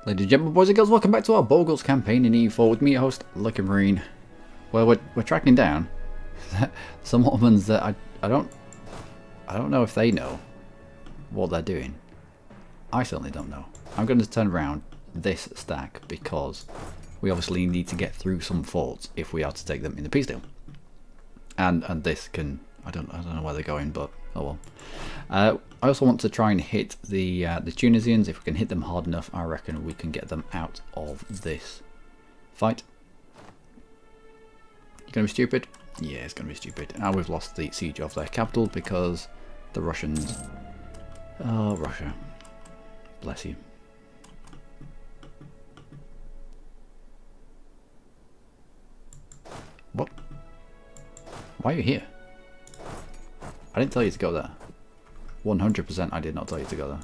Ladies and gentlemen, boys and girls, welcome back to our Borghals campaign in EU4 with me, your host, Luckymarine. Well, we're tracking down some Ottomans that I don't know if they know what they're doing. I certainly don't know. I'm going to turn around this stack because we obviously need to get through some forts if we are to take them in the peace deal. And this can, I don't know where they're going, but oh well. I also want to try and hit the Tunisians. If we can hit them hard enough, I reckon we can get them out of this fight. You gonna be stupid? Yeah, it's gonna be stupid. Now we've lost the siege of their capital because the Russians. Oh, Russia, bless you. What? Why are you here? I didn't tell you to go there. 100% I did not tell you to go there.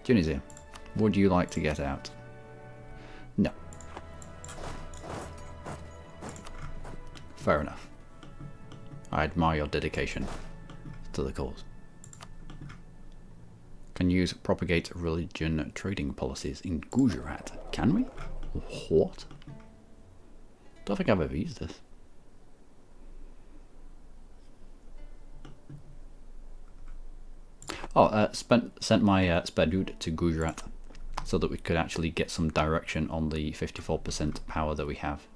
Tunisia, would you like to get out? No. Fair enough. I admire your dedication to the cause. Can use propagate religion trading policies in Gujarat. Can we? What? Don't think I've ever used this. Oh, sent my spare dude to Gujarat so that we could actually get some direction on the 54% power that we have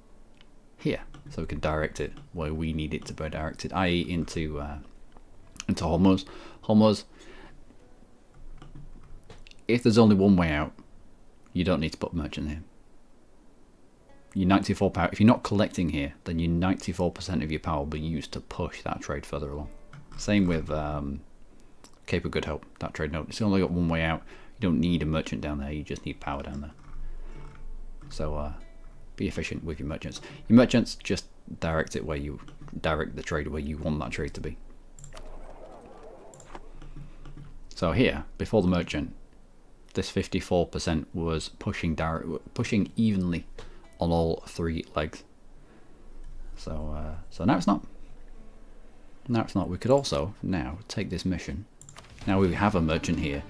here, so we can direct it where we need it to be directed, i.e. into Hormuz. Hormuz. If there's only one way out, you don't need to put merchant here. Your 94 power. If you're not collecting here, then your 94% of your power will be used to push that trade further along. Same with Cape of Good Hope, that trade node. It's only got one way out. You don't need a merchant down there, you just need power down there. So be efficient with your merchants. Your merchants, just direct it where you direct the trade where you want that trade to be. So here, before the merchant, this 54% was pushing evenly on all three legs. So so now it's not. Now it's not. We could also now take this mission. Now we have a merchant here.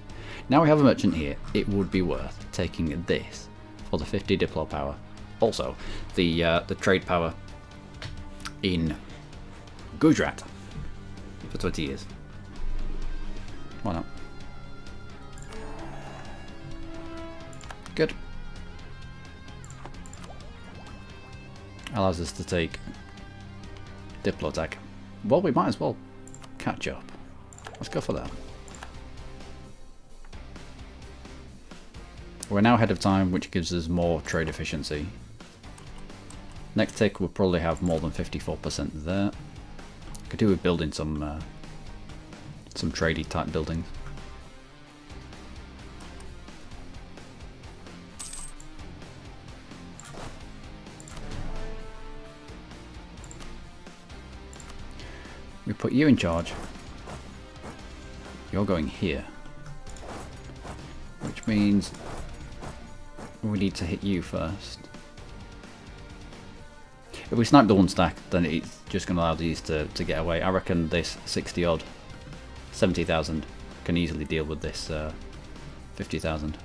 Now we have a merchant here. It would be worth taking this for the 50 diplo power. Also, the trade power in Gujarat for 20 years. Why not? Good. Allows us to take diplo attack. Well, we might as well catch up. Let's go for that. We're now ahead of time, which gives us more trade efficiency. Next tick we'll probably have more than 54% there. Could do with building some tradey type buildings. We put you in charge. You're going here, which means we need to hit you first. If we snipe the one stack, then it's just going to allow these to get away. I reckon this 60 odd, 70,000 can easily deal with this 50,000.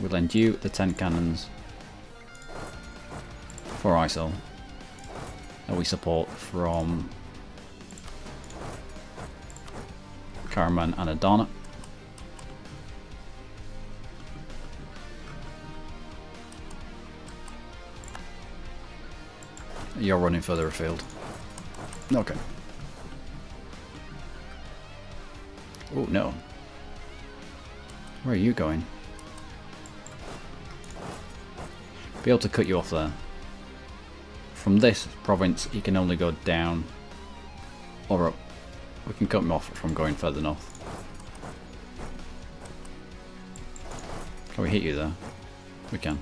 We'll lend you the 10 cannons for ISIL that we support from Karaman and Adana. You're running further afield. Okay. Oh no. Where are you going? Be able to cut you off there. From this province, you can only go down or up. We can cut him off from going further north. Can we hit you there? We can.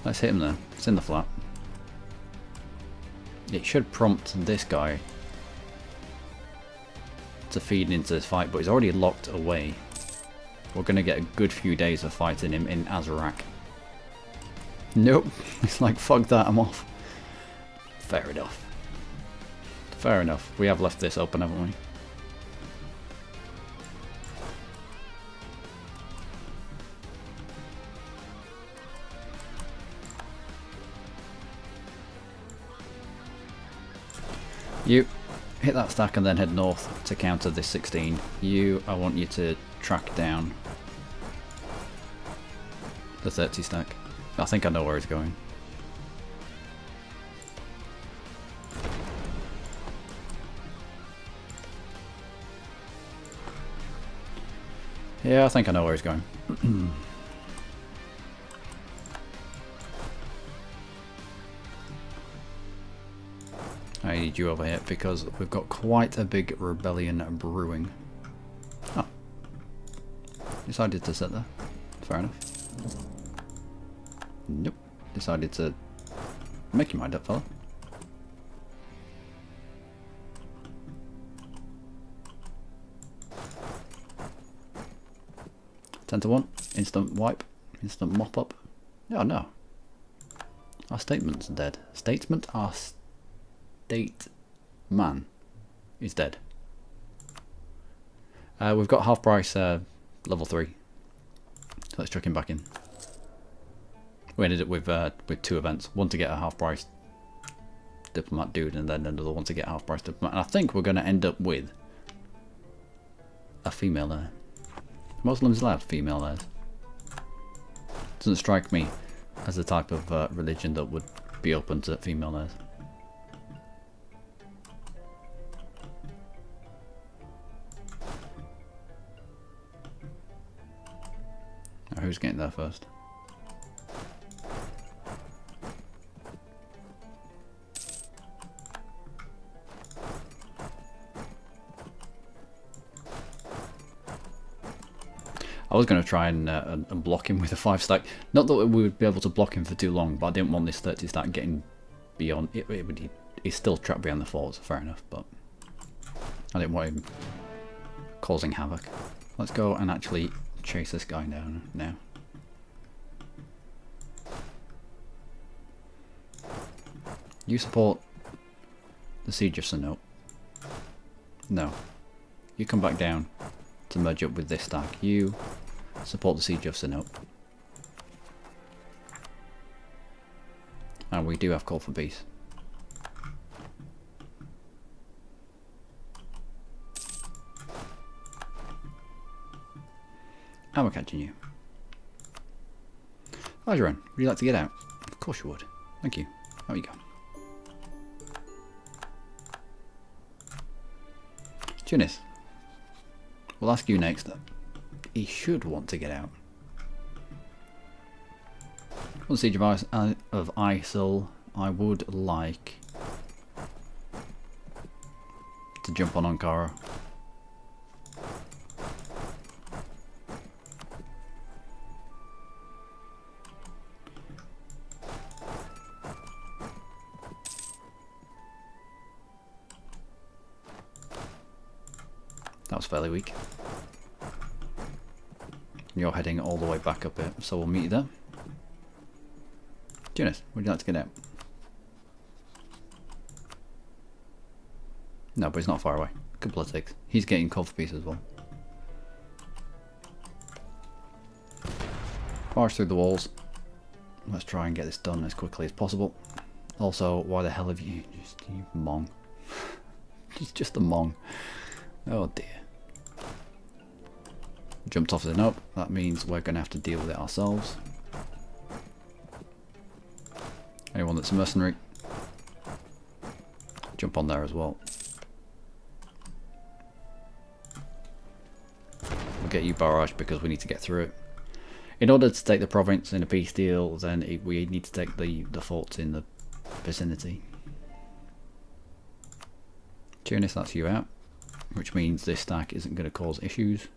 Let's hit him there. It's in the flat. It should prompt this guy to feed into this fight, but he's already locked away. We're going to get a good few days of fighting him in Azarak. Nope. It's like, fuck that, I'm off. Fair enough. Fair enough. We have left this open, haven't we? You hit that stack and then head north to counter this 16. You, I want you to track down the 30 stack. I think I know where he's going. Yeah, I think I know where he's going. I need you over here because we've got quite a big rebellion brewing. Oh. Decided to sit there. Fair enough. Nope. Decided to make your mind up, fella. Ten to 1. Instant wipe. Instant mop up. Oh no. Our statement's dead. Statement? Our state man is dead. We've got half price level 3. So let's chuck him back in. We ended up with 2 events. One to get a half price diplomat dude and then another one to get a half price diplomat. And I think we're going to end up with a female heir. Muslims allowed female heirs. Doesn't strike me as the type of religion that would be open to female heirs. Now, who's getting there first? I was going to try and block him with a 5 stack. Not that we would be able to block him for too long, but I didn't want this 30 stack getting beyond. He's still trapped behind the forts, fair enough, but I didn't want him causing havoc. Let's go and actually chase this guy down now. You support the siege of Sinope. No. You come back down to merge up with this stack. You support the siege of Sinope. And we do have call for peace. And we're catching you. Algernon, would you like to get out? Of course you would. Thank you. There we go. Tunis. We'll ask you next. He should want to get out. On the siege of ISIL, I would like to jump on Ankara. That was fairly weak. You're heading all the way back up here, so we'll meet you there. Tunis, would you like to get out? No, but he's not far away. Good politics. He's getting called for peace as well. March through the walls. Let's try and get this done as quickly as possible. Also, why the hell have you mong? He's just a mong. Oh dear. Jumped off the nope. That means we're going to have to deal with it ourselves. Anyone that's a mercenary, jump on there as well. We'll get you barraged because we need to get through it. In order to take the province in a peace deal, then we need to take the forts in the vicinity. Tunis, that's you out, which means this stack isn't going to cause issues.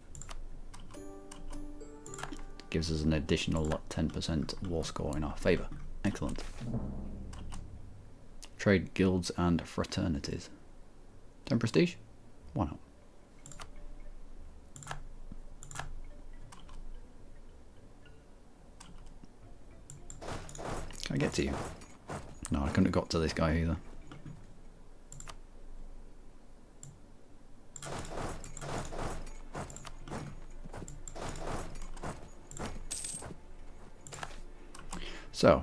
Gives us an additional 10% war score in our favour. Excellent. Trade guilds and fraternities. 10 prestige? Why not? Can I get to you? No, I couldn't have got to this guy either. So,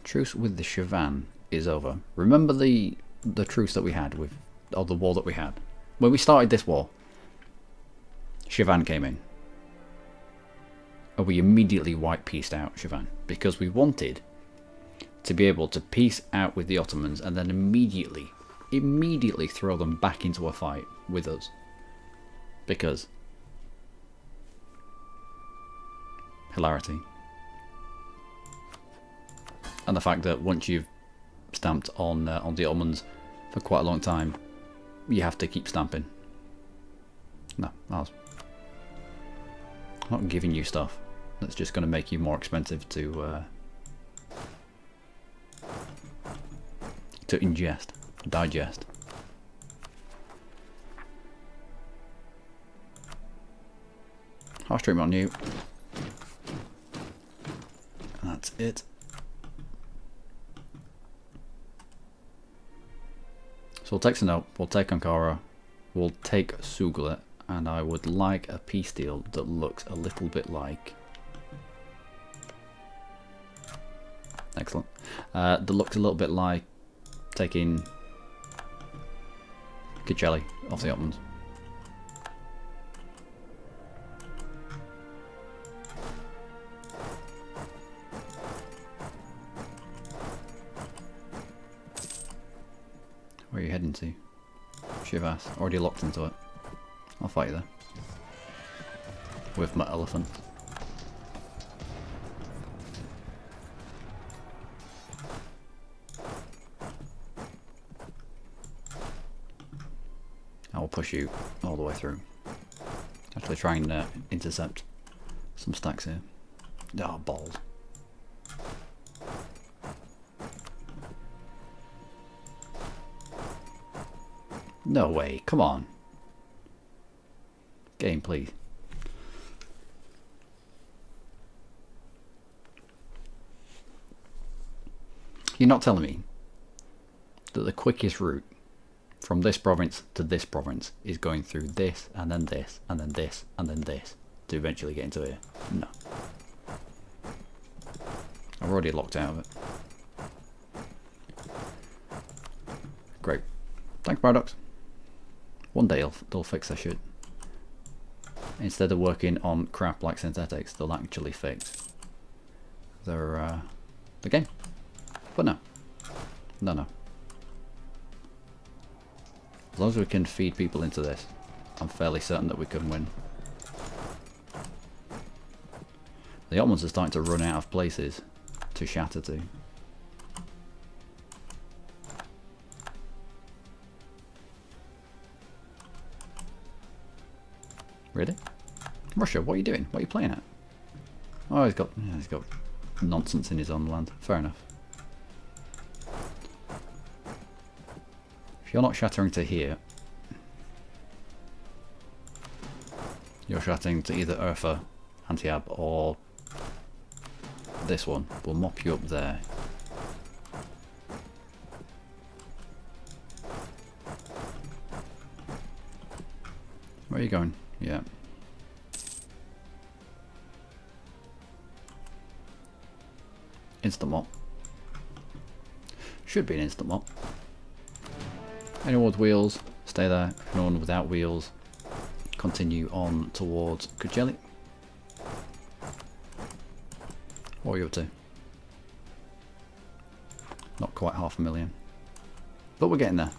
truce with the Shivan is over. Remember the truce that we had with, or the war that we had? When we started this war, Shivan came in. And we immediately white-pieced out Shivan. Because we wanted to be able to peace out with the Ottomans and then immediately throw them back into a fight with us. Because hilarity. And the fact that once you've stamped on the Ottomans for quite a long time, you have to keep stamping. No, I'm not giving you stuff that's just going to make you more expensive to ingest, digest. Harsh treatment on you. That's it. So we'll take Sinope, we'll take Ankara, we'll take Sugla, and I would like a peace deal that looks a little bit like... Excellent. That looks a little bit like taking Kicheli off the Ottomans. Where are you heading to? Shivas. Already locked into it. I'll fight you there. With my elephant. I will push you all the way through. Actually try and intercept some stacks here. Oh, balls. No way, come on. Game, please. You're not telling me that the quickest route from this province to this province is going through this, and then this, and then this, and then this, to eventually get into here? No. I've already locked out of it. Great. Thanks, Paradox. One day they'll fix their shit. Instead of working on crap like synthetics, they'll actually fix their the game. But no. No. As long as we can feed people into this, I'm fairly certain that we can win. The Ottomans are starting to run out of places to shatter to. Really? Russia, what are you doing? What are you playing at? Oh, he's got nonsense in his own land. Fair enough. If you're not shattering to here, you're shattering to either Urfa, Antiab, or this one. We'll mop you up there. Where are you going? Yeah. Instant mop. Should be an instant mop. Anyone with wheels, stay there. Anyone without wheels, continue on towards Kujeli. What are you up to? Not quite 500,000. But we're getting there.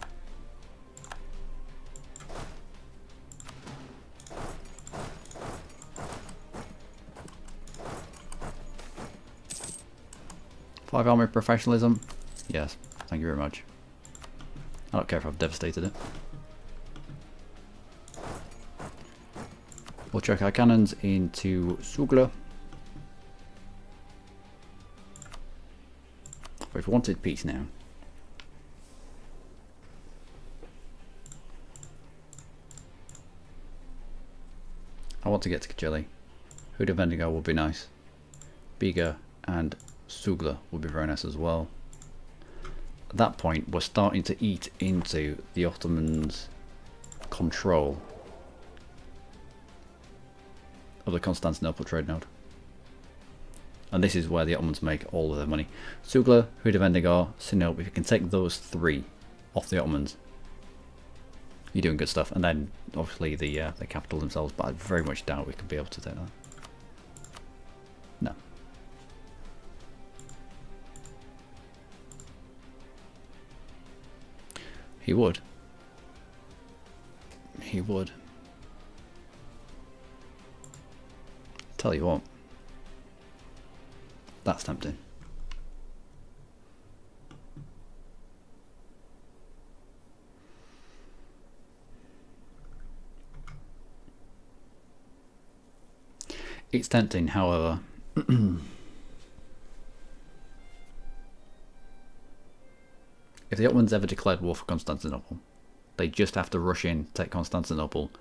Five army professionalism? Yes, thank you very much. I don't care if I've devastated it. We'll chuck our cannons into Sugla. We've wanted peace now. I want to get to Kajeli. Huda Vendigo will be nice. Biga and Sugla would be very nice as well. At that point, we're starting to eat into the Ottomans' control of the Constantinople trade node. And this is where the Ottomans make all of their money. Sugla, Hudavendigar, Sinope, if you can take those three off the Ottomans, you're doing good stuff. And then obviously the capital themselves, but I very much doubt we could be able to take that. No. He would. He would. Tell you what. That's tempting. It's tempting, however. If the Ottomans ever declared war for Constantinople, they just have to rush in, take Constantinople,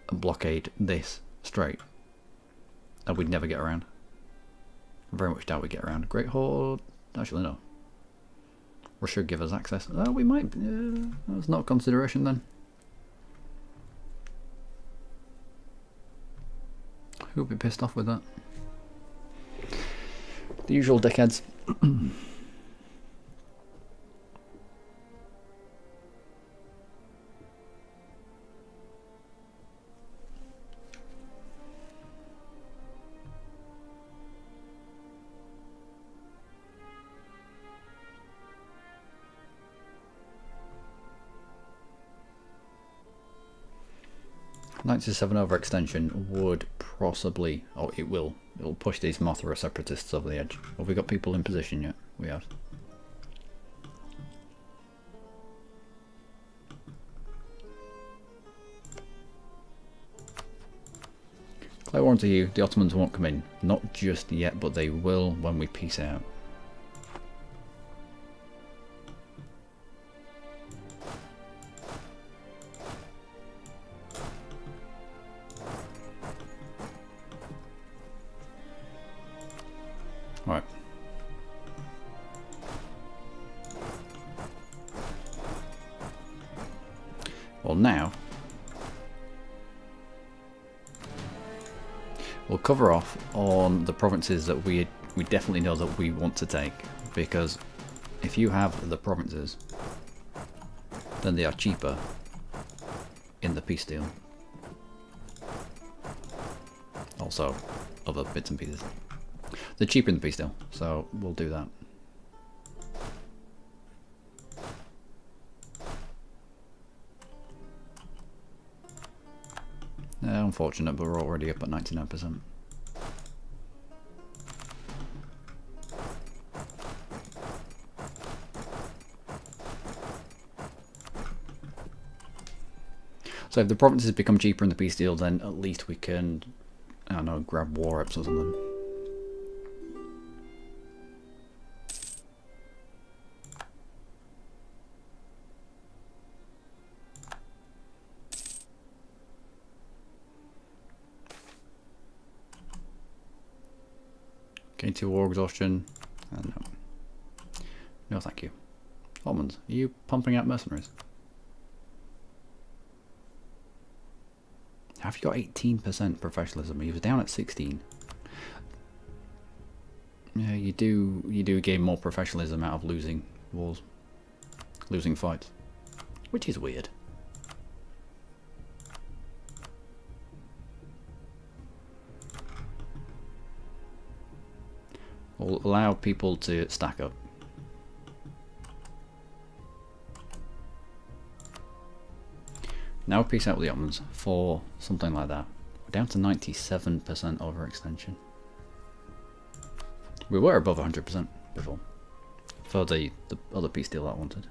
and blockade this strait, and we'd never get around. I very much doubt we'd get around. Great Horde? Actually, no. Russia give us access. Oh, we might. That's not a consideration then. Who would be pissed off with that? The usual dickheads. .97 overextension would possibly, oh it will push these Mothra separatists over the edge. Have we got people in position yet? We have. Clear warning to you, the Ottomans won't come in. Not just yet, but they will when we peace out. Right. Well, now we'll cover off on the provinces that we definitely know that we want to take, because if you have the provinces, then they are cheaper in the peace deal. Also, other bits and pieces. They're cheaper in the peace deal, so we'll do that. Unfortunate, but we're already up at 99%. So if the provinces become cheaper in the peace deal, then at least we can, I don't know, grab war reps or something. K2 war exhaustion. No. No, thank you. Ottomans, are you pumping out mercenaries? Have you got 18% professionalism? He was down at 16. Yeah, you do gain more professionalism out of losing wars, losing fights, which is weird. Will allow people to stack up. Now peace out with the Ottomans for something like that. We're down to 97% overextension. We were above 100% before, for the other peace deal that I wanted.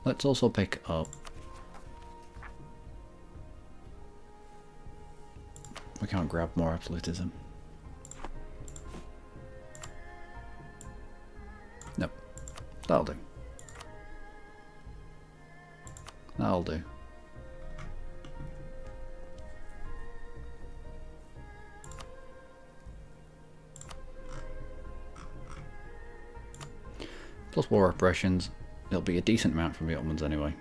Let's also pick up. We can't grab more absolutism. Nope. That'll do. That'll do. Plus war operations, it'll be a decent amount from the Ottomans anyway.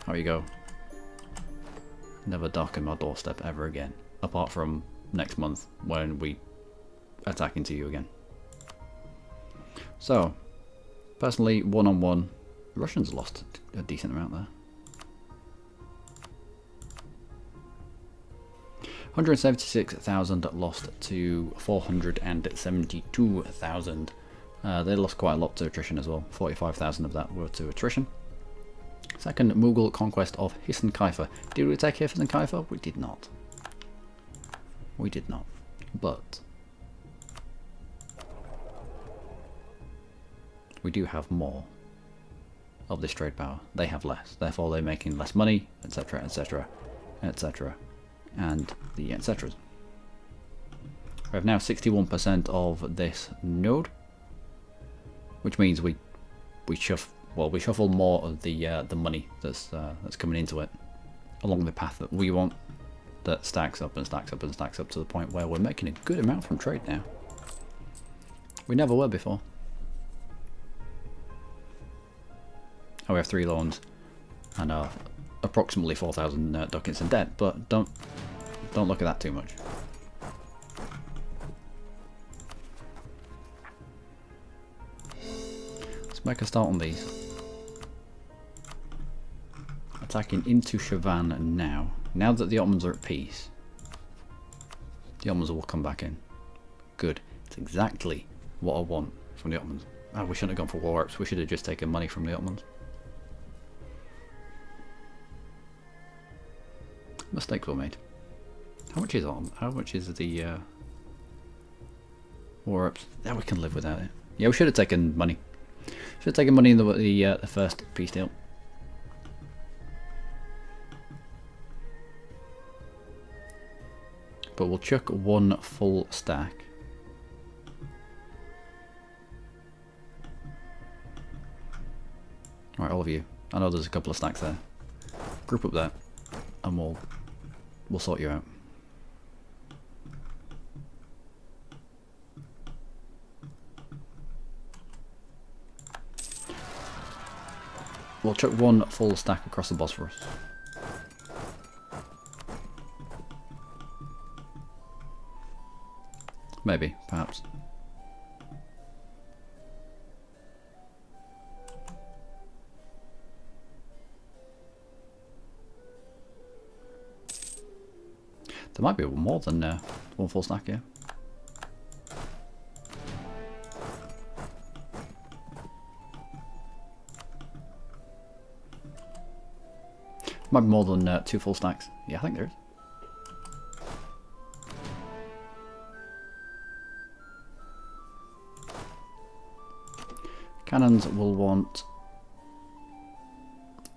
how you go? Never darken my doorstep ever again. Apart from next month when we attack into you again. So, personally, one-on-one, Russians lost a decent amount there. 176,000 lost to 472,000. They lost quite a lot to attrition as well. 45,000 of that were to attrition. Second Mughal conquest of Hisan Kaifa. Did we take Hisan Kaifa? We did not. We did not. But we do have more of this trade power. They have less. Therefore they're making less money, etc, etc, etc. And the etceteras. We have now 61% of this node, which means we shuffle more of the money that's coming into it along the path that we want, that stacks up and stacks up and stacks up to the point where we're making a good amount from trade now. We never were before. Oh, we have 3 loans and approximately 4,000 ducats in debt, but don't look at that too much. Let's make a start on these. Attacking into Shavan now. Now that the Ottomans are at peace, the Ottomans will come back in. Good. It's exactly what I want from the Ottomans. Oh, we shouldn't have gone for war ups. We should have just taken money from the Ottomans. Mistakes were made. How much is Ottoman? How much is the war ups? Yeah, we can live without it. Yeah, we should have taken money. Should have taken money in the first peace deal. But we'll chuck 1 full stack. Right, all of you. I know there's a couple of stacks there. Group up there, and we'll sort you out. We'll chuck 1 full stack across the Bosphorus. Maybe, perhaps. There might be more than 1 full stack here. Might be more than 2 full stacks. Yeah, I think there is. Cannons will want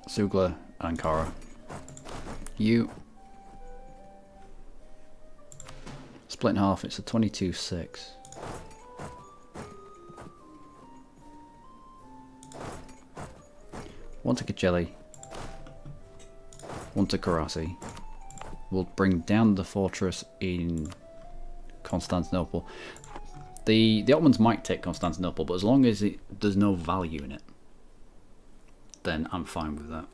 Sugla and Ankara. You split in half, it's a 22-6. One to Kajelli, one to Karasi. We'll bring down the fortress in Constantinople. The Ottomans might take Constantinople, but as long as there's no value in it, then I'm fine with that.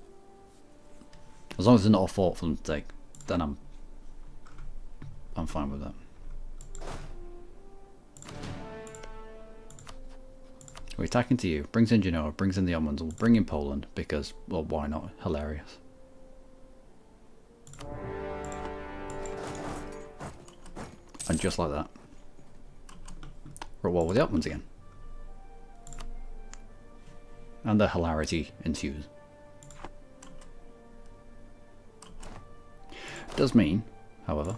As long as there's not a fort for them to take, then I'm fine with that. We attack into you, brings in Genoa, brings in the Ottomans, we'll bring in Poland because, well, why not? Hilarious. And just like that, we're at war with the Ottomans again. And the hilarity ensues. It does mean, however,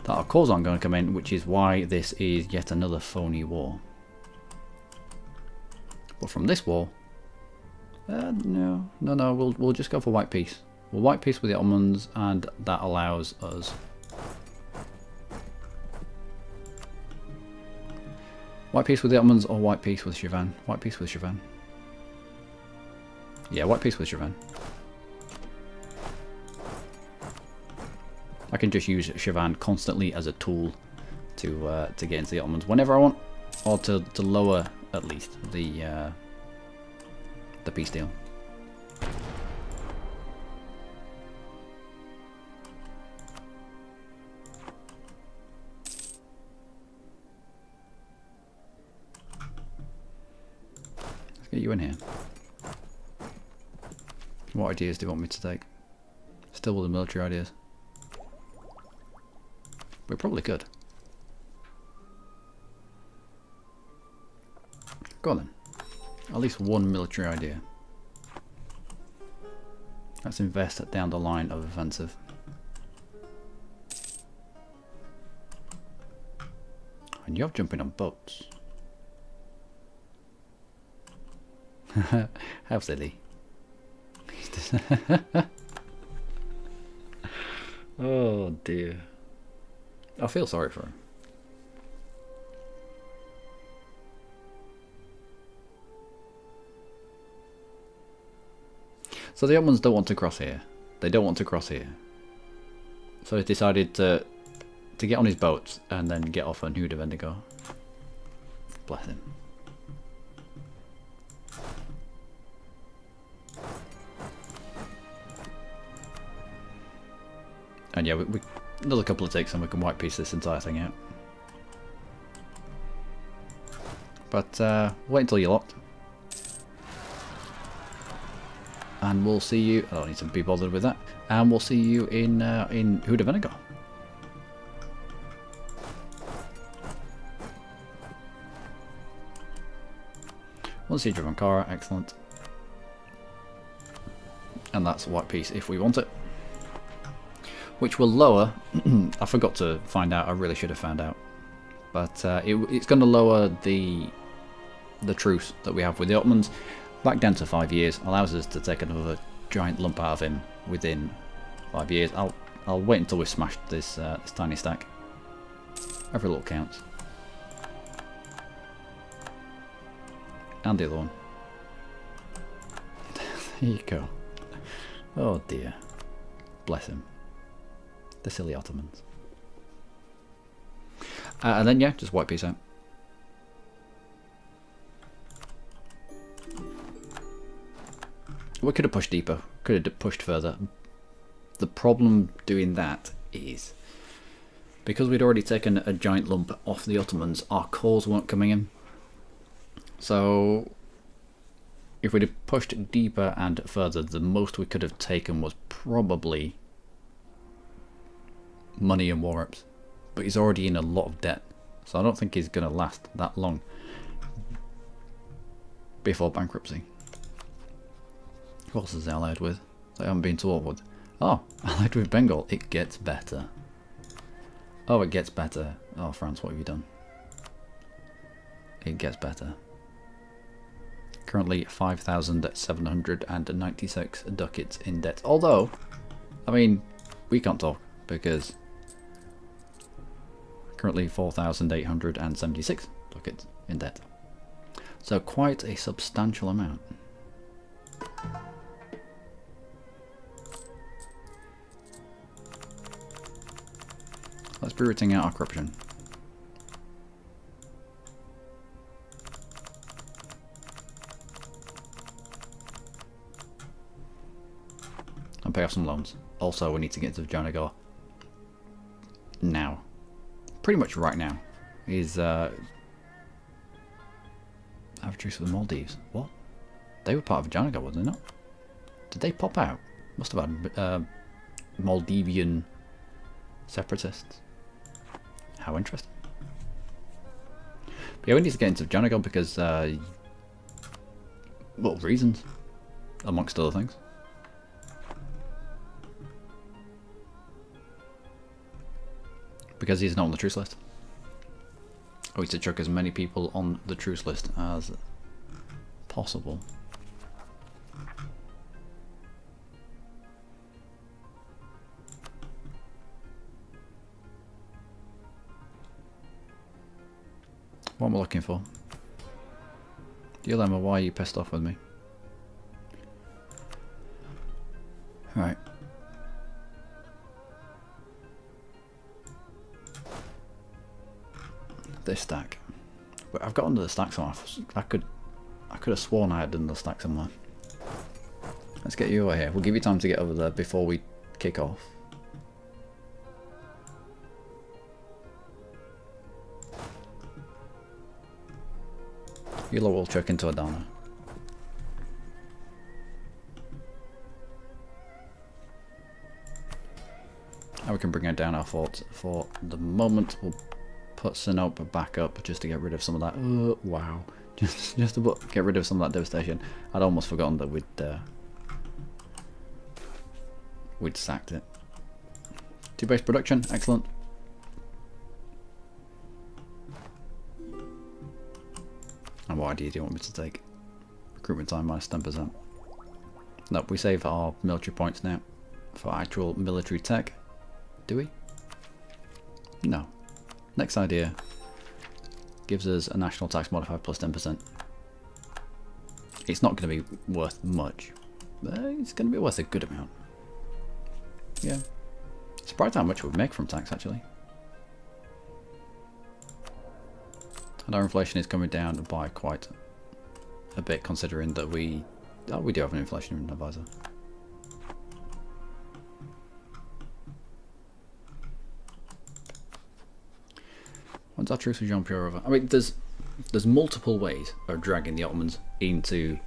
that our cores aren't going to come in, which is why this is yet another phony war. But from this war, no, we'll just go for white peace. We'll white peace with the Ottomans, and that allows us white peace with the Ottomans or white peace with Shivan. White peace with Shivan. Yeah, white peace with Shivan. I can just use Shivan constantly as a tool to get into the Ottomans whenever I want, or to lower at least the the peace deal. Let's get you in here. What ideas do you want me to take? Still with the military ideas. We probably could. Go on then. At least one military idea. Let's invest down the line of offensive. And you're jumping on boats. How silly. Oh dear. I feel sorry for him. So the Ottomans don't want to cross here. They don't want to cross here. So he decided to get on his boats and then get off on Huda Vendigo. Bless him. And yeah, we another couple of takes and we can white piece this entire thing out. But wait until you're locked. And we'll see you. I don't need to be bothered with that. And we'll see you in Huda Vendigo. One siege of Ankara, excellent. And that's white piece if we want it. Which will lower. I forgot to find out. I really should have found out. But it's going to lower the truce that we have with the Ottomans back down to 5 years. Allows us to take another giant lump out of him within 5 years. I'll wait until we've smashed this this tiny stack. Every little counts. And the other one. There you go. Oh dear. Bless him. The silly Ottomans. And then yeah, just white piece out. We could have pushed deeper, could have pushed further. The problem doing that is because we'd already taken a giant lump off the Ottomans, our cores weren't coming in. So if we'd have pushed deeper and further, the most we could have taken was probably money and war ups. But he's already in a lot of debt, so I don't think he's going to last that long before bankruptcy. Who else is he allied with? They haven't been to war with. Oh, allied with Bengal. It gets better. Oh, it gets better. Oh, France, what have you done? It gets better. Currently 5,796 ducats in debt. Although, I mean, we can't talk because currently 4,876 ducats in debt. So quite a substantial amount. Let's be rooting out our corruption. And pay off some loans. Also, we need to get to Vijayanagar now. Pretty much right now. Is have a truce with the Maldives. What? They were part of Vijayanagar, were they not? Did they pop out? Must have had Maldivian separatists. How interesting. But yeah, we need to get into Vijayanagar because, well, reasons, amongst other things. Because he's not on the truce list. We need to chuck as many people on the truce list as possible. What am I looking for? Dilemma, why are you pissed off with me? Right. This stack. But I've got under the stack somewhere. I could have sworn I had done the stack somewhere. Let's get you over here. We'll give you time to get over there before we kick off. You lot will check into Adana. And we can bring down our forts for the moment. We'll put Sinope back up just to get rid of some of that. Wow. Just to get rid of some of that devastation. I'd almost forgotten that we'd sacked it. 2 base production, excellent. And what idea do you want me to take? Recruitment time minus 10%. Nope, we save our military points now for actual military tech. Do we? No. Next idea gives us a national tax modifier plus 10%. It's not going to be worth much, but it's going to be worth a good amount. Yeah. Surprised how much we make from tax actually. And our inflation is coming down by quite a bit considering that we do have an inflation advisor. When's our truce with Jean-Pierre over? I mean, there's multiple ways of dragging the Ottomans into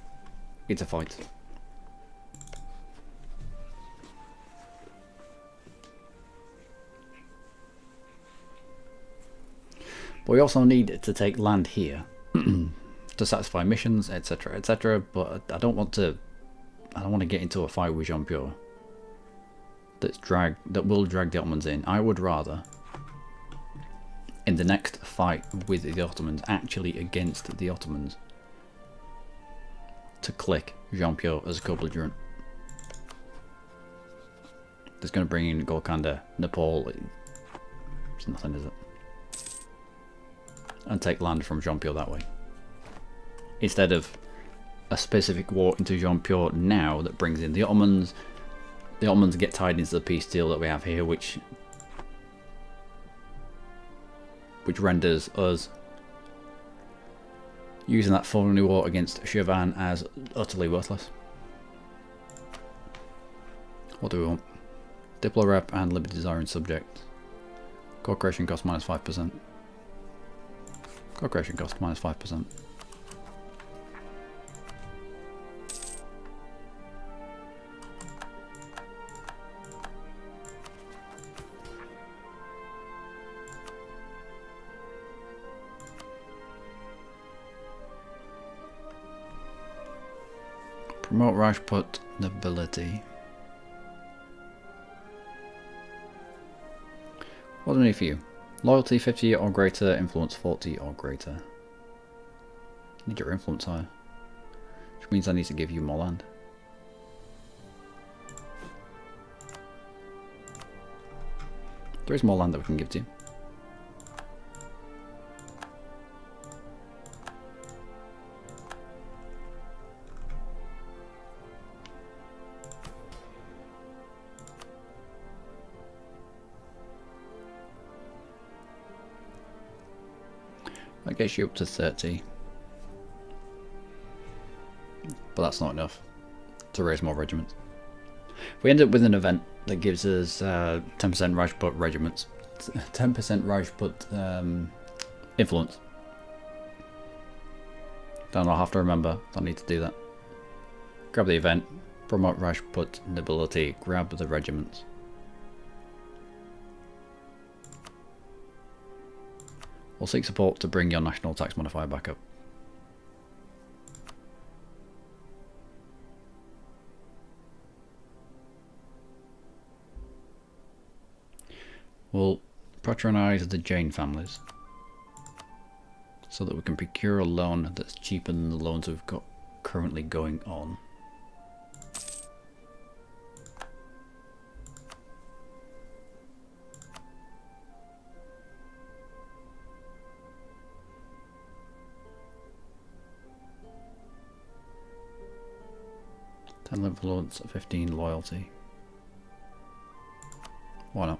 fight. But we also need to take land here to satisfy missions, etc., etc. But I don't want to get into a fight with Jean-Pierre that will drag the Ottomans in. I would rather, in the next fight with the Ottomans, actually against the Ottomans, to click Jean-Pierre as a co-belligerent. That's going to bring in Golconda, Nepal. It's nothing, is it? And take land from Jean-Pierre that way. Instead of a specific war into Jean-Pierre now that brings in the Ottomans. The Ottomans get tied into the peace deal that we have here, which renders us using that foreign war against Shirvan as utterly worthless. What do we want? Diplo rep and liberty desiring subject. Cooperation cost minus 5%. Cooperation cost minus 5%. Promote Rajput nobility. What do I need for you? Loyalty 50 or greater, influence 40 or greater. I need your influence higher, which means I need to give you more land. There is more land that we can give to you. That gets you up to 30. But that's not enough to raise more regiments. If we end up with an event that gives us 10% Rajput regiments, 10% Rajput influence, then I'll have to remember I need to do that. Grab the event, promote Rajput nobility, grab the regiments. We'll seek support to bring your national tax modifier back up. We'll patronise the Jain families so that we can procure a loan that's cheaper than the loans we've got currently going on. Influence, 15 loyalty. Why not?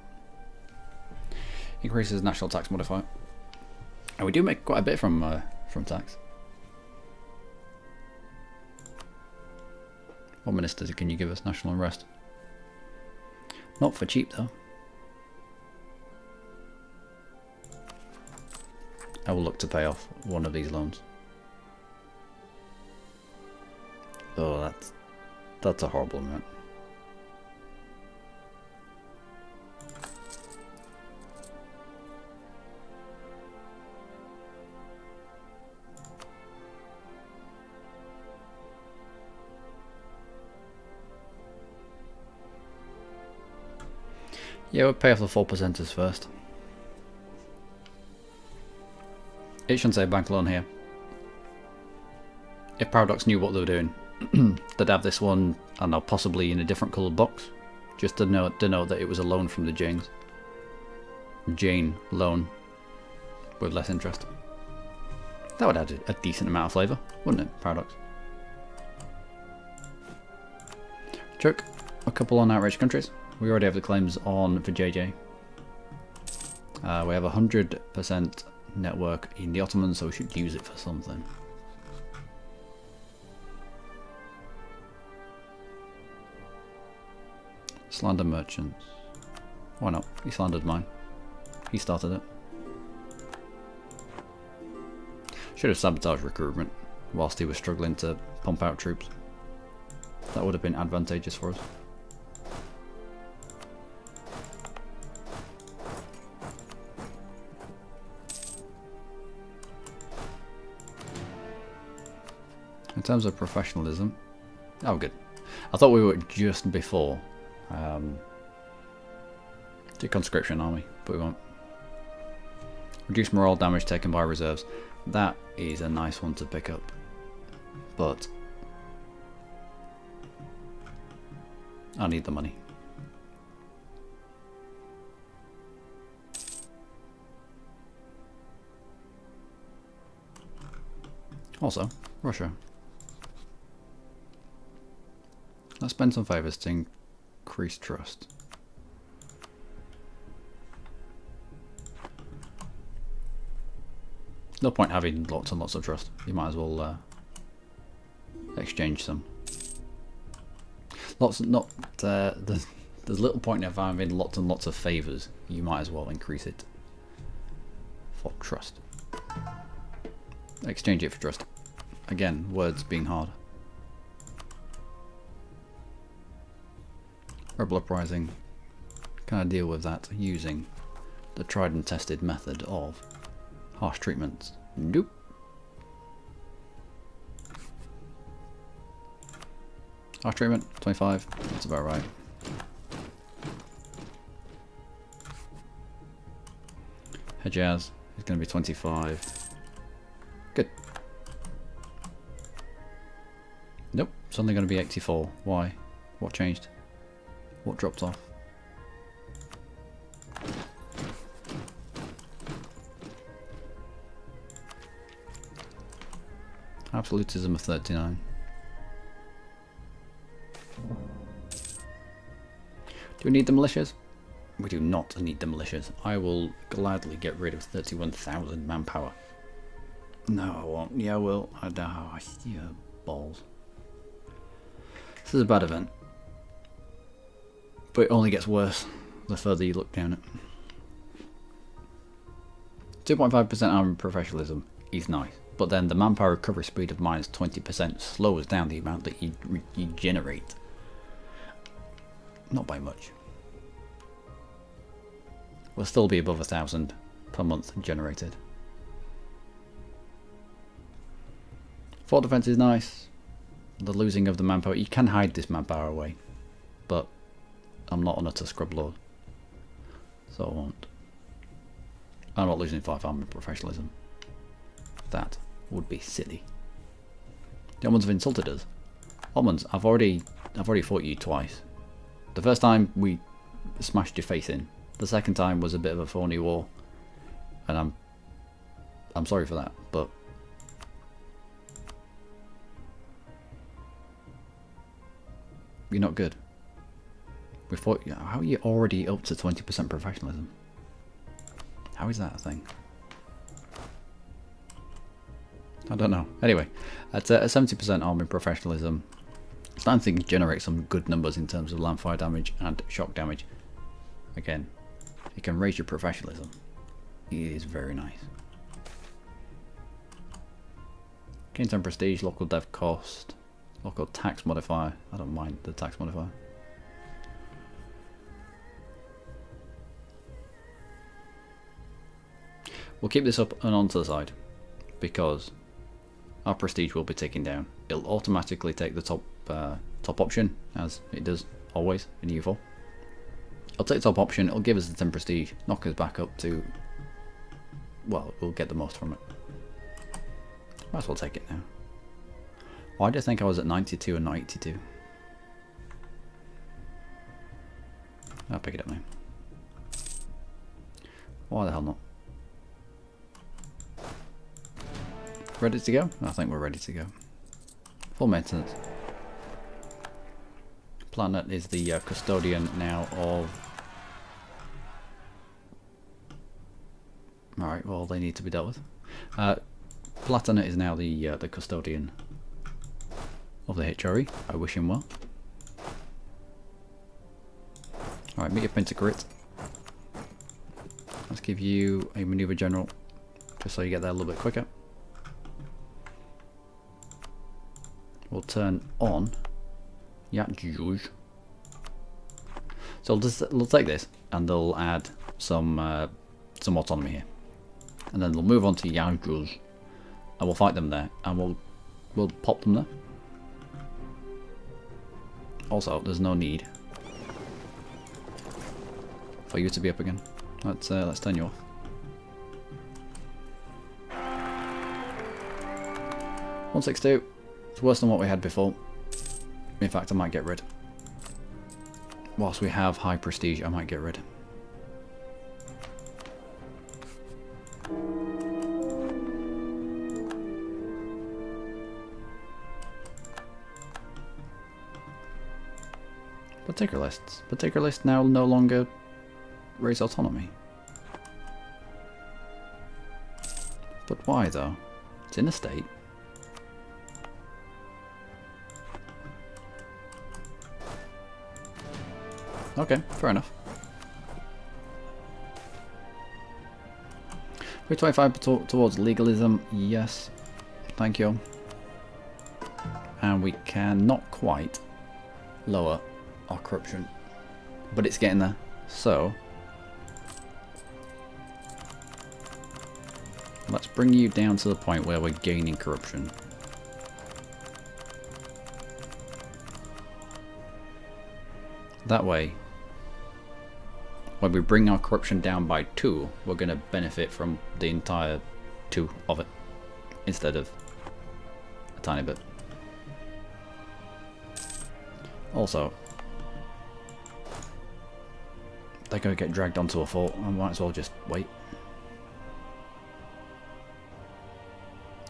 Increases national tax modifier, and we do make quite a bit from tax. What minister can you give us? National unrest. Not for cheap though. I will look to pay off one of these loans. Oh, that's a horrible amount. Yeah, we'll pay off the 4%ers first. It shouldn't say bank loan here. If Paradox knew what they were doing, they'd have this one, I don't know, possibly in a different coloured box, just to know that it was a loan from the Janes. Jane loan with less interest. That would add a decent amount of flavour, wouldn't it, Paradox? Chuck a couple on outraged countries. We already have the claims on for JJ. We have 100% network in the Ottomans, so we should use it for something. Slander merchants. Why not? He slandered mine. He started it. Should have sabotaged recruitment whilst he was struggling to pump out troops. That would have been advantageous for us. In terms of professionalism, oh good. I thought we were just before the conscription army, but we won't. Reduce morale damage taken by reserves. That is a nice one to pick up, but I need the money. Also, Russia. Let's spend some favours to increase trust. No point having lots and lots of trust. You might as well exchange some. There's little point in having lots and lots of favours. You might as well increase it for trust. Exchange it for trust. Again, words being hard. Rebel uprising. Can I deal with that using the tried and tested method of harsh treatments? Nope. Harsh treatment, 25. That's about right. Hejaz is going to be 25. Good. Nope, it's only going to be 84. Why? What changed? What dropped off? Absolutism of 39. Do we need the militias? We do not need the militias. I will gladly get rid of 31,000 manpower. No, I won't. Yeah, I will. I know. Yeah, balls. This is a bad event. But it only gets worse the further you look down it. 2.5% army professionalism is nice, but then the manpower recovery speed of minus 20% slows down the amount that you generate. Not by much. We'll still be above 1,000 per month generated. Fort defense is nice. The losing of the manpower, you can hide this manpower away, but I'm not an utter scrub lord, so I won't. I'm not losing 5 army professionalism. That would be silly. The Ottomans have insulted us. Ottomans, I've already fought you twice. The first time we smashed your face in. The second time was a bit of a phony war, and I'm sorry for that, but you're not good. We fought. How are you already up to 20% professionalism? How is that a thing? I don't know. Anyway, at 70% army professionalism, Starting to generate some good numbers in terms of landfire damage and shock damage. Again, you can raise your professionalism. It is very nice. Gain 10 prestige, local dev cost, local tax modifier. I don't mind the tax modifier. We'll keep this up and onto the side because our prestige will be taken down. It'll automatically take the top option, as it does always in EU4. It'll take the top option, it'll give us the 10 prestige, knock us back up to, well, we'll get the most from it. Might as well take it now. Why do I think I was at 92 and not 82? I'll pick it up now. Why the hell not? Ready to go? I think we're ready to go. Full maintenance. Planet is the custodian now of... Alright, well they need to be dealt with. Platinum is now the custodian of the HRE. I wish him well. Alright, meet your Pentacrit. Let's give you a maneuver general, just so you get there a little bit quicker. We'll turn on Yatjuj. So they'll take this and they'll add some autonomy here, and then they'll move on to Yatjuj, and we'll fight them there, and we'll pop them there. Also, there's no need for you to be up again. Let's turn you off. $162. It's worse than what we had before. In fact, I might get rid. Whilst we have high prestige, I might get rid. Particular lists. Particular lists now no longer raise autonomy. But why though? It's in a state. Okay, fair enough. 325 towards legalism, yes, thank you. And we can not quite lower our corruption, but it's getting there. So let's bring you down to the point where we're gaining corruption. That way, when we bring our corruption down by 2, we're going to benefit from the entire 2 of it, instead of a tiny bit. Also, they're going to get dragged onto a fort. I might as well just wait.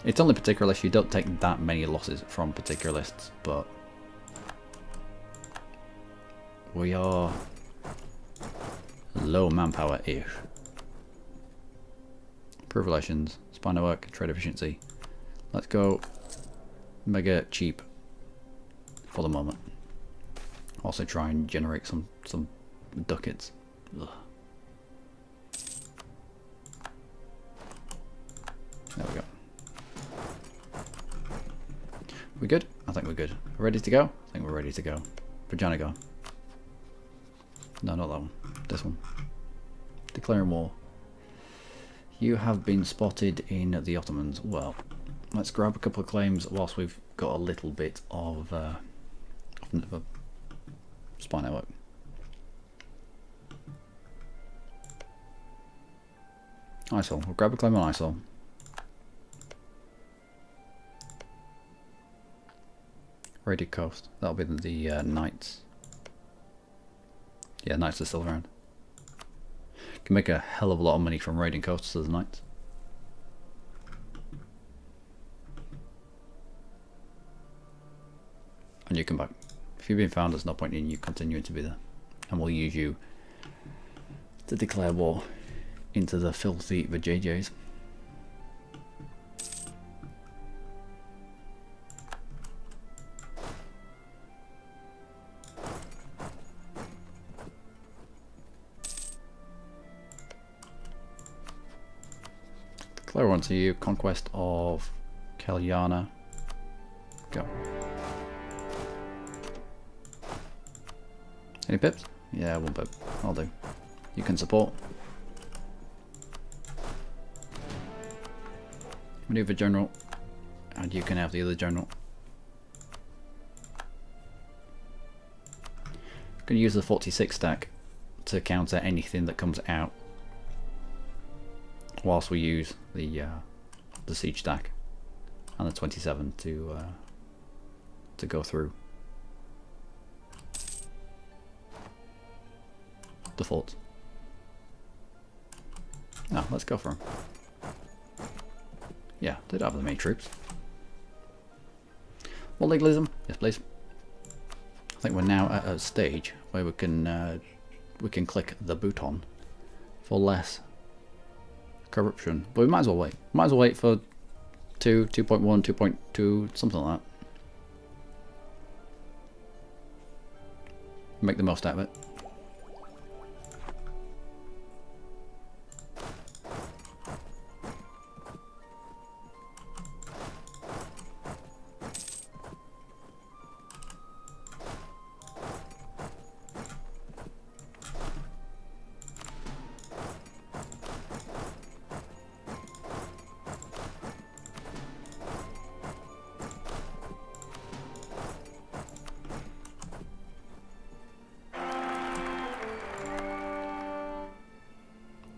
It's only particular lists. You don't take that many losses from particular lists, but we are low manpower-ish. Improve relations, spy network, trade efficiency. Let's go mega cheap for the moment. Also try and generate some ducats. Ugh. There we go. We good? I think we're good. Ready to go? I think we're ready to go. Vagina go. No, not that one. This one. Declaring war. You have been spotted in the Ottomans. Well, let's grab a couple of claims whilst we've got a little bit of a spy network. ISIL. We'll grab a claim on ISIL. Raided coast. That'll be the knights. Yeah, knights are still around. Can make a hell of a lot of money from raiding coasts as knights. And you come back. If you've been found, there's no point in you continuing to be there. And we'll use you to declare war into the filthy JJs. Declare one to you. Conquest of Kalyana. Go. Any pips? Yeah, 1 pip. I'll do. You can support. Maneuver general. And you can have the other general. I'm going to use the 46 stack to counter anything that comes out, whilst we use the siege stack and the 27 to go through the forts. Now let's go for them. Yeah, they don't have the main troops. More legalism? Yes, please. I think we're now at a stage where we can click the button for less corruption. But we might as well wait. Might as well wait for 2.1, 2.2, something like that. Make the most out of it.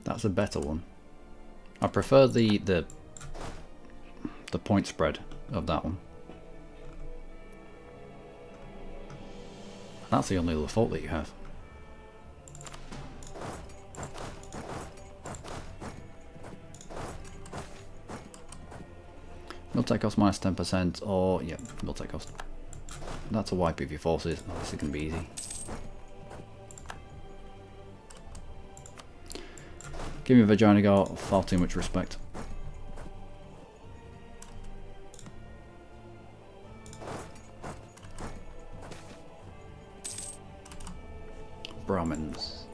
That's a better one. I prefer the point spread of that one. That's the only other fault that you have. Military cost minus 10%, or yeah, military cost. That's a wipe of your forces. This is going to be easy. Give me Vagina got far too much respect. Brahmins.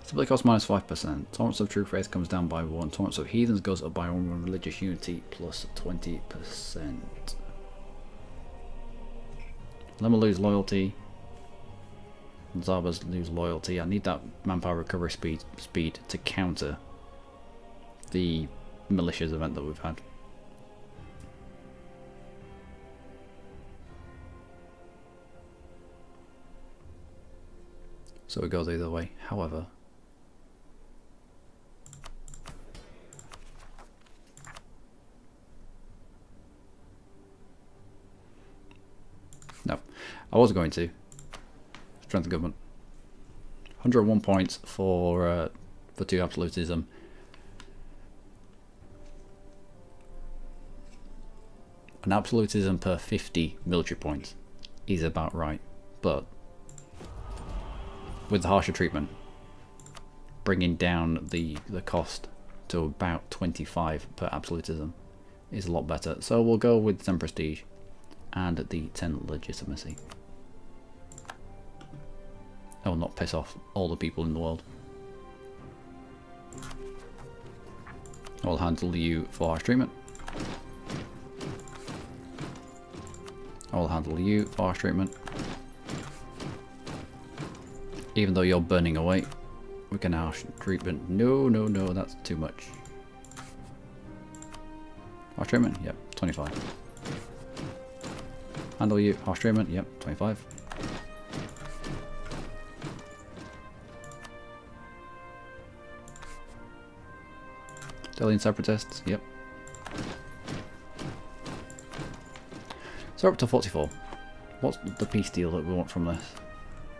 Stability cost minus 5%. Tolerance of true faith comes down by 1. Tolerance of heathens goes up by 1. Religious unity plus 20%. Lemma lose loyalty. Zabas lose loyalty. I need that manpower recovery speed to counter the militias event that we've had. So it goes either way. However, no, I was going to strength of government. 101 points for 2 absolutism. An absolutism per 50 military points is about right, but with the harsher treatment, bringing down the cost to about 25 per absolutism is a lot better. So we'll go with 10 prestige and the 10 legitimacy. I will not piss off all the people in the world. I will handle you for harsh treatment. I will handle you for harsh treatment. Even though you're burning away, we can harsh treatment. No, no, no, that's too much. Harsh treatment? Yep, 25. Handle you, harsh treatment? Yep, 25. Delian separatists? Yep. So we're up to 44. What's the peace deal that we want from this?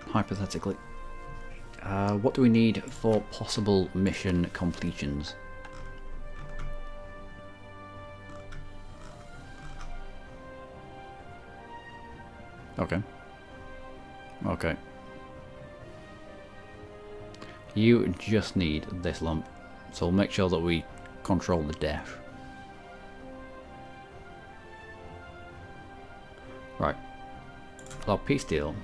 Hypothetically. What do we need for possible mission completions? Okay. Okay. You just need this lump, so we'll make sure that we control the dash. Right. Our peace deal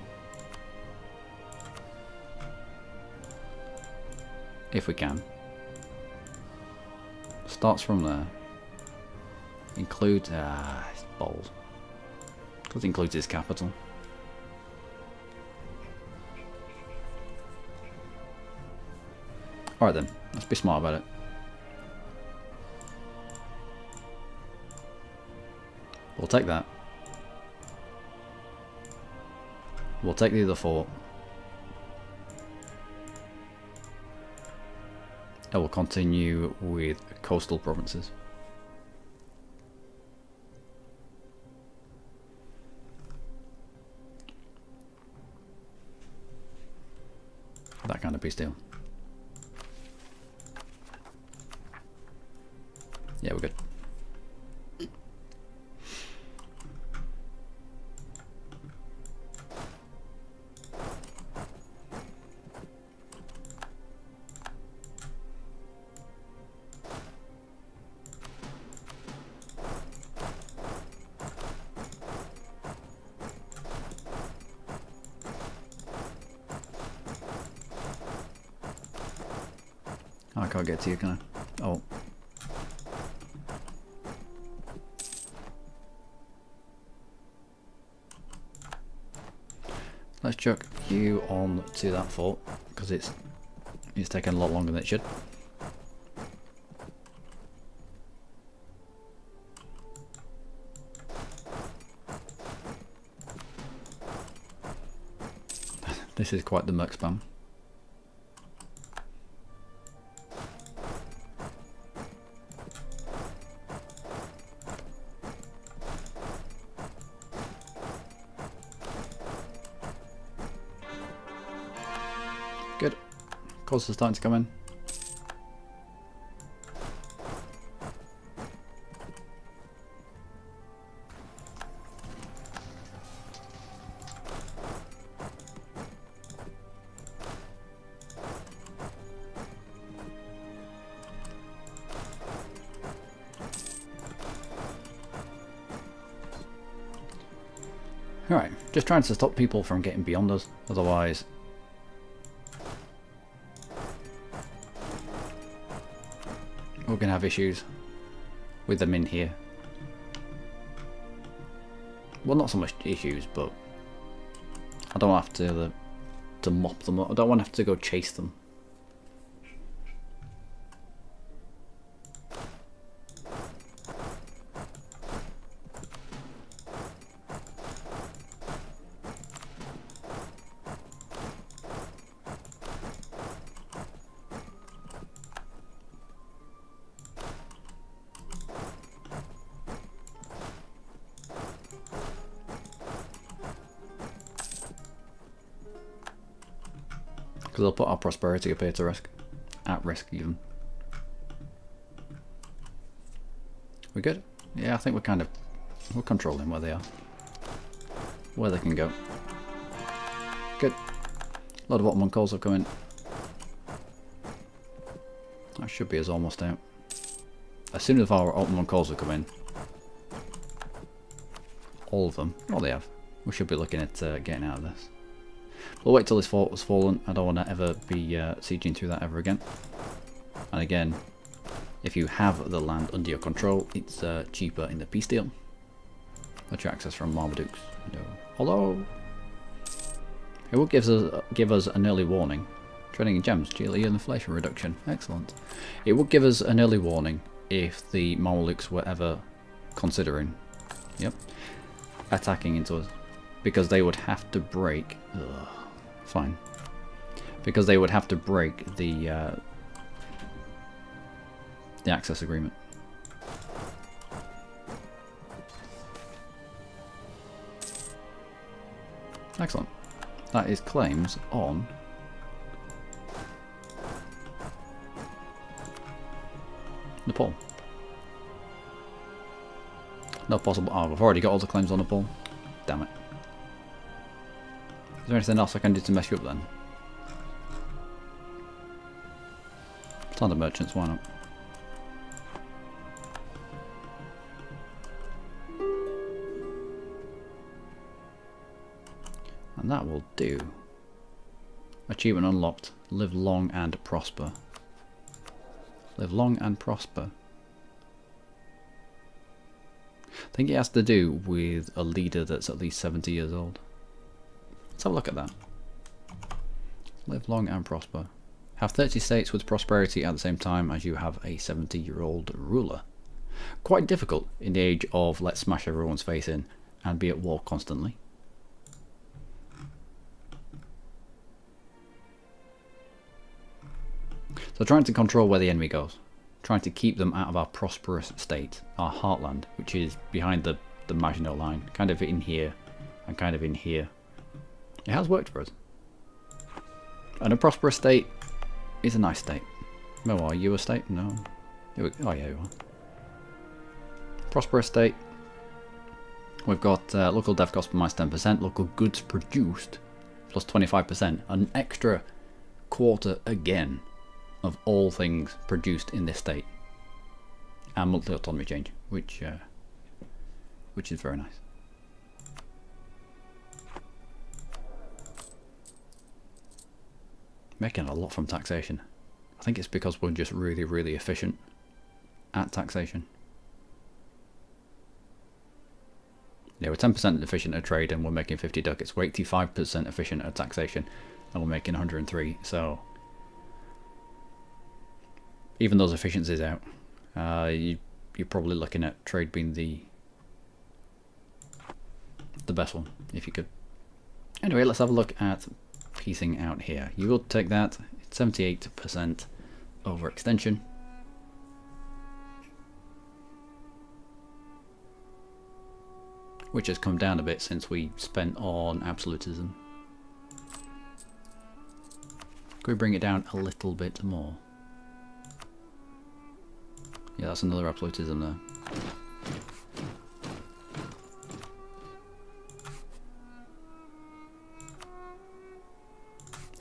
if we can. Starts from there. Includes balls. Because it includes his capital. Alright then, let's be smart about it. We'll take that. We'll take the other fort. And we'll continue with coastal provinces. That kind of peace deal. Yeah, we're good. I can't get to you, can I? Oh. Let's chuck you on to that fort, because it's taking a lot longer than it should. This is quite the merc spam. Good. Calls are starting to come in. Alright, just trying to stop people from getting beyond us, otherwise we're going to have issues with them in here. Well, not so much issues, but I don't have to mop them up. I don't want to have to go chase them. Because they'll put our prosperity up here to risk. At risk, even. We good? Yeah, I think we're controlling where they are. Where they can go. Good. A lot of Ottoman calls have come in. That should be us almost out. As soon as our Ottoman calls have come in, all of them, all they have, we should be looking at getting out of this. We'll wait till this fort has fallen. I don't want to ever be sieging through that ever again. And again, if you have the land under your control, it's cheaper in the peace deal. Let you access from Marmadukes. No. Although it will give us an early warning. Trading in gems, GLE and inflation reduction. Excellent. It would give us an early warning if the Mamelukes were ever considering, attacking into us, because they would have to break. Fine. Because they would have to break the access agreement. Excellent. That is claims on Nepal. No possible. Oh, I've already got all the claims on Nepal. Damn it. Is there anything else I can do to mess you up then? Tons of merchants, why not? And that will do. Achievement unlocked. Live long and prosper. Live long and prosper. I think it has to do with a leader that's at least 70 years old. Let's have a look at that. Live long and prosper. Have 30 states with prosperity at the same time as you have a 70-year-old ruler. Quite difficult in the age of let's smash everyone's face in and be at war constantly. So trying to control where the enemy goes. Trying to keep them out of our prosperous state, our heartland, which is behind the Maginot Line, kind of in here and kind of in here. It has worked for us. And a prosperous state is a nice state. No, are you a state? No. Oh yeah, you are. Prosperous state. We've got local dev cost minus 10%, local goods produced plus 25%, an extra quarter again of all things produced in this state, and monthly autonomy change, which is very nice. Making a lot from taxation. I think it's because we're just really, really efficient at taxation. Yeah, we're 10% efficient at trade and we're making 50 ducats. We're 85% efficient at taxation and we're making 103. So even those efficiencies out, you're probably looking at trade being the best one, if you could. Anyway, let's have a look at piecing out here. You will take that. It's 78% overextension. Which has come down a bit since we spent on absolutism. Can we bring it down a little bit more? Yeah, that's another absolutism there.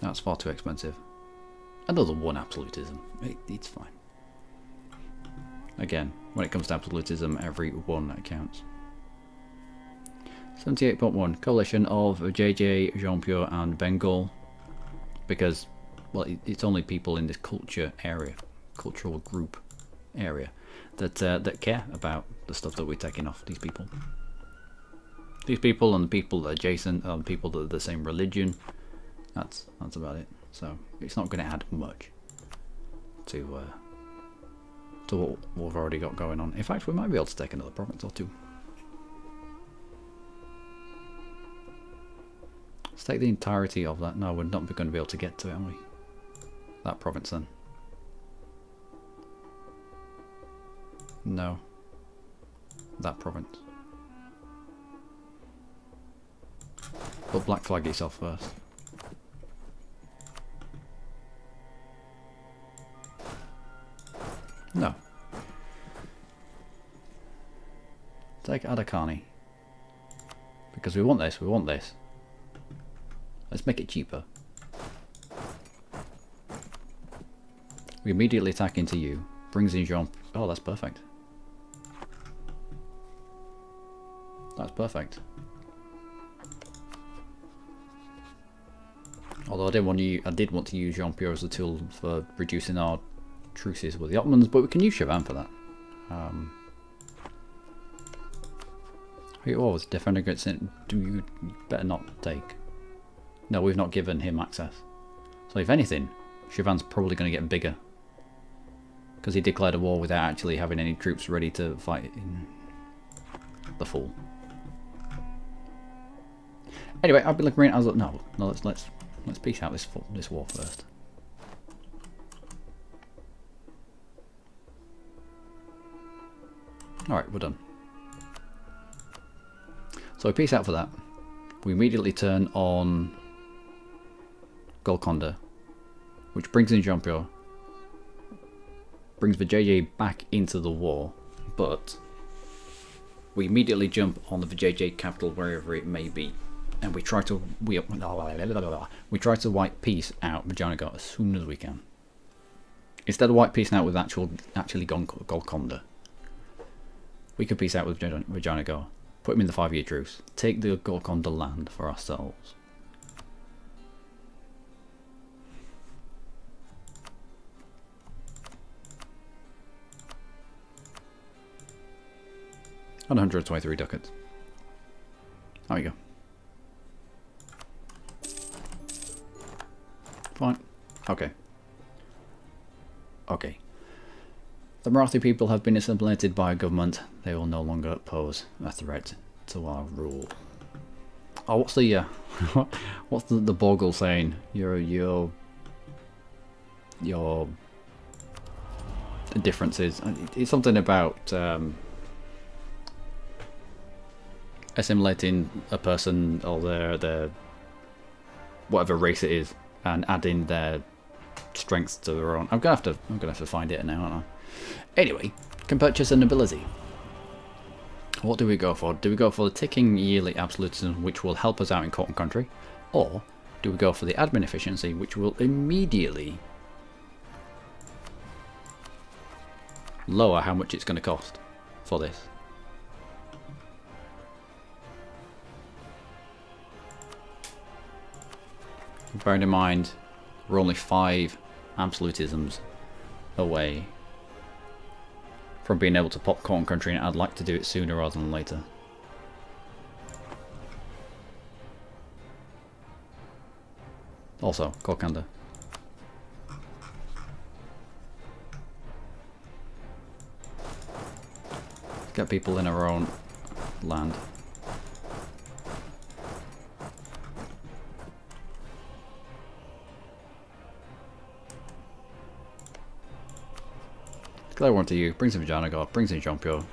That's far too expensive. Another one absolutism. It's fine. Again, when it comes to absolutism, every one counts. 78.1 coalition of JJ, Jean-Pierre and Bengal, because well it's only people in this culture area, cultural group area that care about the stuff that we're taking off these people. These people and the people that are adjacent, people that are the same religion. That's about it. So it's not going to add much to what we've already got going on. In fact, we might be able to take another province or two. Let's take the entirety of that. No, we're not going to be able to get to it, are we? That province then. No. That province. But black flag yourself first. No. Take Adakani. Because we want this, we want this. Let's make it cheaper. We immediately attack into you. Brings in Jean. Oh, that's perfect. That's perfect. Although I did want to use Jean-Pierre as a tool for reducing our truces with the Ottomans, but we can use Chavan for that. Oh, it's defender against it. Do you better not take? No, we've not given him access. So if anything, Chavan's probably going to get bigger. Because he declared a war without actually having any troops ready to fight in the fool. Anyway, I've been looking around. No, let's piece out this war first. Alright, we're done. So we piece out for that. We immediately turn on Golconda, which brings in Jean-Pierre, brings the JJ back into the war, but we immediately jump on the JJ capital wherever it may be, and we try to wipe peace out Vijayanagar as soon as we can. Instead of wipe peace out with actually Golconda, we could peace out with Vijayanagar, put him in the 5-year truce, take the Golconda land for ourselves. And 123 ducats. There we go. Fine. Okay. Okay. The Marathi people have been assimilated by a government. They will no longer pose a threat to our rule. Oh, what's the what's the Borghals saying? Your differences. It's something about assimilating a person or their whatever race it is, and adding their strengths to their own. I'm gonna have to find it now, aren't I? Anyway, can purchase a nobility. What do we go for? Do we go for the ticking yearly absolutism, which will help us out in court and country, or do we go for the admin efficiency, which will immediately lower how much it's going to cost for this? Bearing in mind, we're only 5 absolutisms away from being able to pop court and country, and I'd like to do it sooner rather than later. Also, Korkanda. Get people in our own land. Declare war to you, brings in Vijayanagar, brings in Jean-Pierre.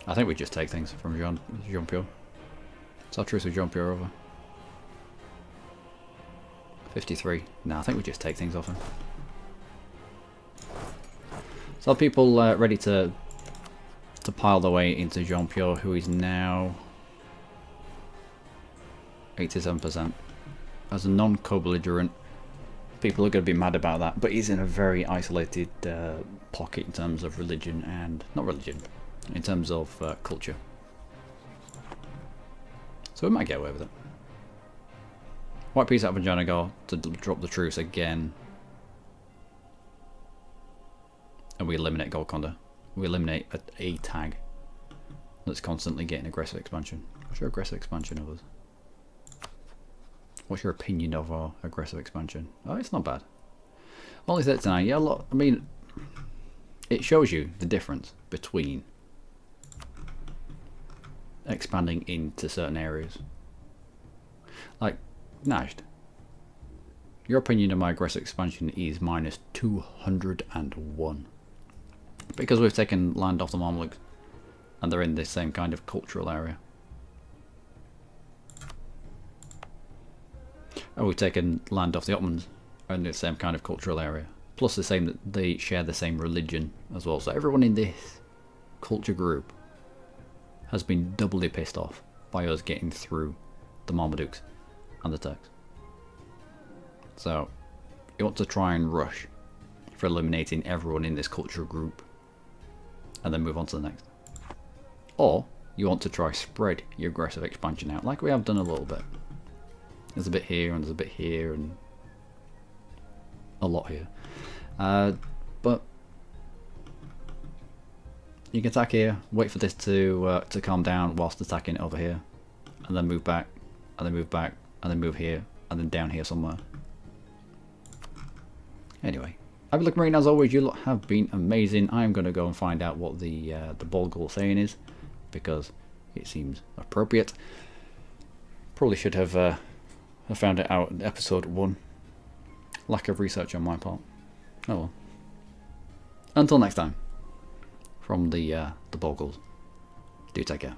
I think we just take things from Jean-Pierre. It's our truce with Jean-Pierre over. 53. No, I think we just take things off him. So people ready to pile their way into Jean-Pierre, who is now 87%. As a non-co-belligerent, people are going to be mad about that, but he's in a very isolated pocket in terms of religion and... not religion, in terms of culture. So we might get away with it. White peace out of Vijayanagar to drop the truce again. And we eliminate Golconda. We eliminate a tag that's constantly getting aggressive expansion. What's your aggressive expansion of us? What's your opinion of our aggressive expansion? Oh, it's not bad. Only 39. Yeah, look, I mean, it shows you the difference between expanding into certain areas. Like, Najd. Your opinion of my aggressive expansion is minus 201. Because we've taken land off the Mamluks and they're in the same kind of cultural area. And we've taken land off the Ottomans in the same kind of cultural area. Plus the same that they share the same religion as well. So everyone in this culture group has been doubly pissed off by us getting through the Marmadukes and the Turks. So you want to try and rush for eliminating everyone in this cultural group and then move on to the next. Or you want to try spread your aggressive expansion out like we have done a little bit. There's a bit here and there's a bit here and a lot here. But you can attack here, wait for this to calm down whilst attacking over here, and then move back, and then move back, and then move here, and then down here somewhere. Anyway, I've been Luckymarine. As always, you lot have been amazing. I am going to go and find out what the Borghals saying is, because it seems appropriate. Probably should have found it out in episode 1. Lack of research on my part. Oh well. Until next time, from the Borghals, do take care.